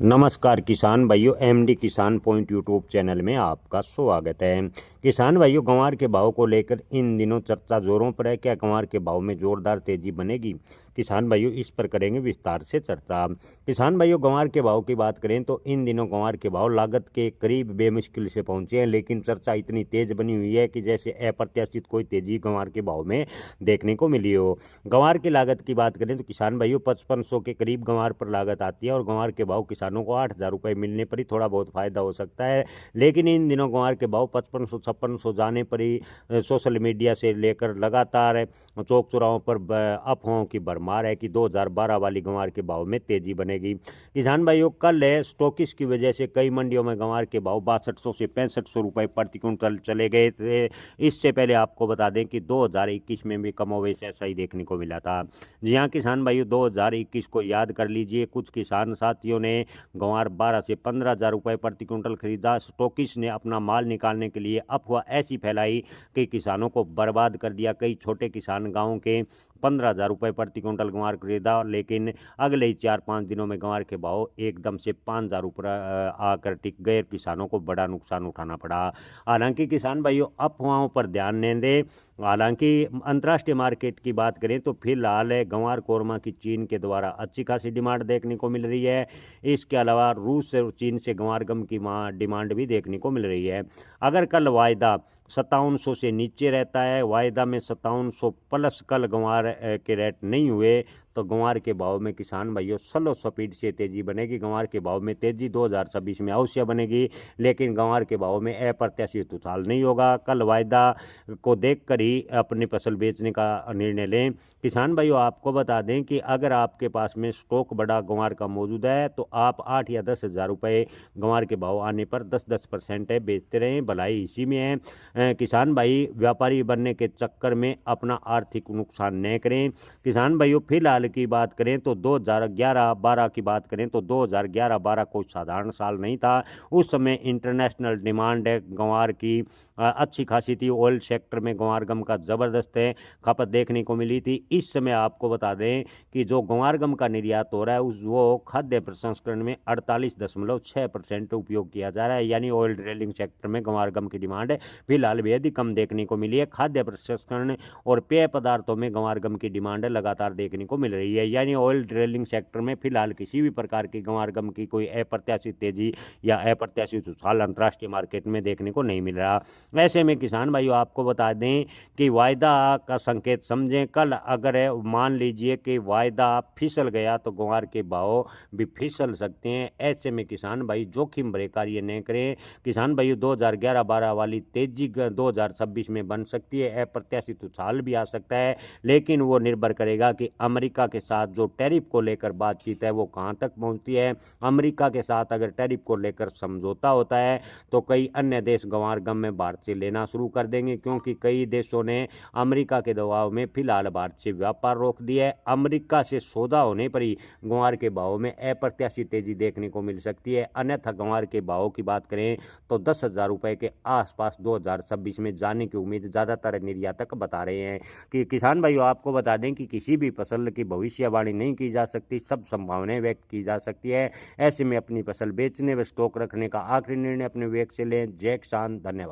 नमस्कार किसान भाइयों, एमडी किसान पॉइंट यूट्यूब चैनल में आपका स्वागत है। किसान भाइयों, ग्वार के भाव को लेकर इन दिनों चर्चा जोरों पर है। क्या ग्वार के भाव में जोरदार तेजी बनेगी? किसान भाइयों, इस पर करेंगे विस्तार से चर्चा। किसान भाइयों, ग्वार के भाव की बात करें तो इन दिनों ग्वार के भाव लागत के करीब बेमुश्किल से पहुंचे हैं, लेकिन चर्चा इतनी तेज बनी हुई है कि जैसे अप्रत्याशित कोई तेजी ग्वार के भाव में देखने को मिली हो। ग्वार की लागत की बात करें तो किसान भाइयों 5500 के करीब ग्वार पर लागत आती है और ग्वार के भाव किसानों को 8000 रुपये मिलने पर ही थोड़ा बहुत फायदा हो सकता है। लेकिन इन दिनों ग्वार के भाव 5500 5600 जाने पर ही सोशल मीडिया से लेकर लगातार चौक चौराहों पर अफवाहों की भरमार है कि 2012 वाली ग्वार के भाव में तेजी बनेगी। किसान भाइयों, कल स्टॉकिस की वजह से कई मंडियों में ग्वार के भाव 6200 से 6500 रुपये प्रति क्विंटल चले गए थे। इससे पहले आपको बता दें कि 2021 में भी कमोवेश ऐसा ही देखने को मिला था। जी हाँ किसान भाइयों, 2021 को याद कर लीजिए। कुछ किसान साथियों ने ग्वार 12 से 15,000 रुपये प्रति क्विंटल खरीदा। स्टॉकिस्ट ने अपना माल निकालने के लिए अफवाह ऐसी फैलाई कि किसानों को बर्बाद कर दिया। कई छोटे किसान गांव के 15,000 रुपये प्रति क्विंटल ग्वार खरीदा, लेकिन अगले ही 4-5 दिनों में ग्वार के भाव एकदम से 5,000 रुपये आकर टिक गए। किसानों को बड़ा नुकसान उठाना पड़ा। हालांकि किसान भाइयों, अफवाहों पर ध्यान न दें। हालांकि अंतर्राष्ट्रीय मार्केट की बात करें तो फिलहाल ग्वार कोरमा की चीन के द्वारा अच्छी खासी डिमांड देखने को मिल रही है। इसके अलावा रूस और चीन से ग्वार गम की डिमांड भी देखने को मिल रही है। अगर कल वायदा 5700 से नीचे रहता है, वायदा में 5700 प्लस कल ग्वार के रेट नहीं हुए तो ग्वार के भाव में किसान भाइयों स्लो स्पीड से तेजी बनेगी। ग्वार के भाव में तेजी 2026 में अवश्य बनेगी, लेकिन ग्वार के भाव में अप्रत्याशित उछाल नहीं होगा। कल वायदा को देखकर ही अपनी फसल बेचने का निर्णय लें। किसान भाइयों, आपको बता दें कि अगर आपके पास में स्टॉक बड़ा ग्वार का मौजूद है तो आप 8 या 10,000 रुपये ग्वार के भाव आने पर 10% है बेचते रहें, भलाई इसी में है। किसान भाई, व्यापारी बनने के चक्कर में अपना आर्थिक नुकसान न करें। किसान भाइयों, फिलहाल की बात करें तो 2011-12 की बात करें तो 2011-12 कोई साधारण साल नहीं था। उस समय इंटरनेशनल डिमांड ग्वार की अच्छी खासी थी। ऑयल सेक्टर में ग्वार गम का ज़बरदस्त खपत देखने को मिली थी। इस समय आपको बता दें कि जो ग्वार गम का निर्यात हो रहा है वो खाद्य प्रसंस्करण में 48.6% उपयोग किया जा रहा है। यानी ऑयल ड्रिलिंग सेक्टर में ग्वार गम की डिमांड फिलहाल बेहद ही कम देखने को मिली है। खाद्य प्रसंस्करण और पेय पदार्थों में ग्वार गम की डिमांड लगातार देखने को मिल रही है। यानी ऑयल ड्रिलिंग सेक्टर में फिलहाल किसी भी प्रकार की ग्वार गम की कोई अप्रत्याशित तेजी या अप्रत्याशित उछाल अंतर्राष्ट्रीय मार्केट में देखने को नहीं मिल रहा। ऐसे में किसान भाइयों, आपको बता दें कि वायदा का संकेत समझें। कल अगर मान लीजिए कि वायदा फिसल गया तो ग्वार के भाव भी फिसल सकते हैं। ऐसे में किसान भाई जोखिम भरे कार्य न करें। किसान भाइयों, 2011-12 वाली तेजी 2026 में बन सकती है। अप्रत्याशित उछाल भी आ सकता है, लेकिन वो निर्भर करेगा कि अमेरिका के साथ जो टैरिफ को लेकर बातचीत है वो कहां तक पहुंचती है। अमेरिका के साथ अगर टैरिफ को लेकर समझौता होता है तो कई अन्य देश ग्वार गम में भारत से लेना शुरू कर देंगे, क्योंकि कई देशों ने अमेरिका के दबाव में फिलहाल भारत से व्यापार रोक दिया है। अमेरिका से सौदा होने पर ही ग्वार के भाव में अप्रत्याशित तेजी देखने को मिल सकती है। अन्यथा ग्वार के भाव की बात करें तो 10,000 रुपये के आसपास 2026 में जाने की उम्मीद ज़्यादातर निर्यातक बता रहे हैं। कि किसान भाइयों, आपको बता दें कि किसी भी फसल की भविष्यवाणी नहीं की जा सकती, सब संभावनाएं व्यक्त की जा सकती है। ऐसे में अपनी फसल बेचने व स्टॉक रखने का आखिरी निर्णय अपने विवेक से लें। जय किसान, धन्यवाद।